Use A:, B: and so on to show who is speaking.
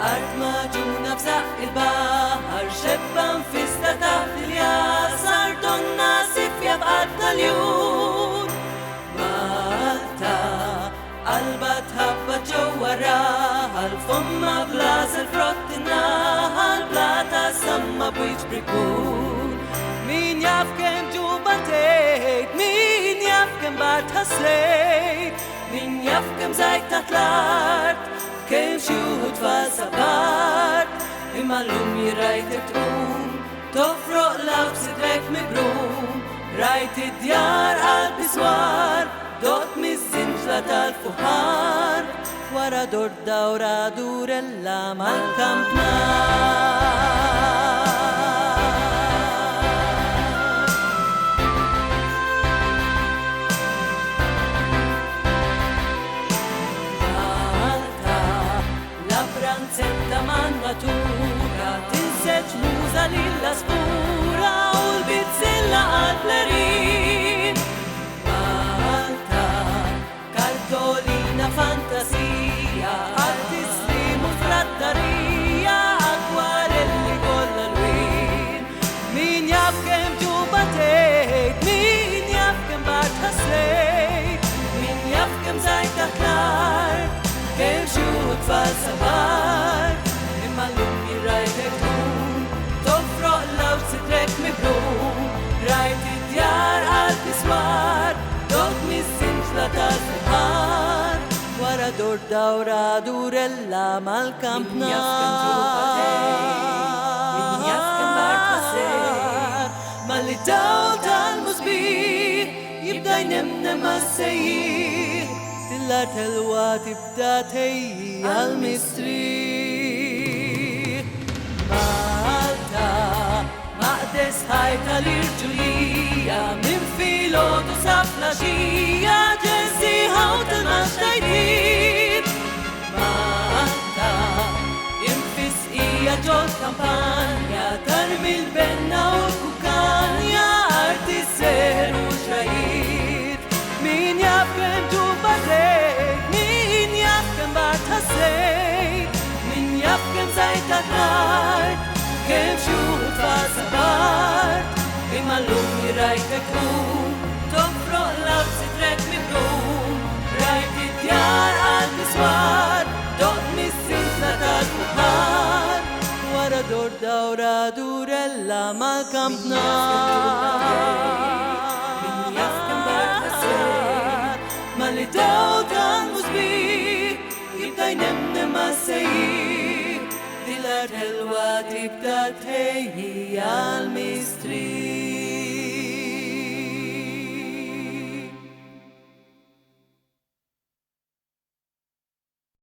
A: أرض معجونة في سقف البحر، شبة مفستة تحت الياسر، دنا سفية بقد اليود. مالتا قلبها تهبط جوا الراحة، الفم بلاس الفرط الناحة، البلاطة سما بيجبركون. مين يعرف كم جوبا تيت، مين يعرف كم بارتها سليت، مين يعرف كم زيت تحت الأرض، كم شهود فاسبات. المعلوم يرايتك تقوم تفرق لو صدرك مبروم، رايت الديار قلب سوار دوت مزنجلة الفخار، ورا دور دورة دور اللام الكامبنا. تنسج موزة للأسبورة والبيتزيلا عالبلرين. مالتا كارتولينا فانتاسية، ارتسلي مفردرية، أكواريلي كل الوين. مين يعرف كم جوبا تيت، مين يعرف كم بارتها سليت، مين يعرف كم زيت أكلار، كم شهود فلسفات. المعلوم يرايتك تقوم تفرق لو صدرك مبروم، رايت الديار قلب سوار دوت مزنجلة الفخار، ورا دور دورة دور اللام الكامبنا. مين يفكم جوبا تيت، مين يفكم بارتها سيت، مالي دولت المزبيح يبدأ ينمنم السيح، تلات حلوة تبدأ تهي المستريح. مالتا مقدس هايتا للرجولية، من فيلوت وسفلاشية، جنسي هاوت المشتايدين. مالتا ينفس إيا جول كامبانيا، ترمي البنة والكوكانيا، أرض السهر وشرايط. مين يفكم جوبا تيت، مين يفكم بارتها سليت، مين يفكم زيت الأرض، كم شهود فاسبات. المعلوم يرايتك تقوم تفرق لو صدرك مبروم، رايت الديار قلب سوار دوت مزنجلة الفخار، ورا دور دورة دور اللام الكامبنا. مين يفكم بارتها سليت، مالي دولت المزبيح يبدأ ينمنم السيح، تلات حلوة تبدأ تهي المستريح.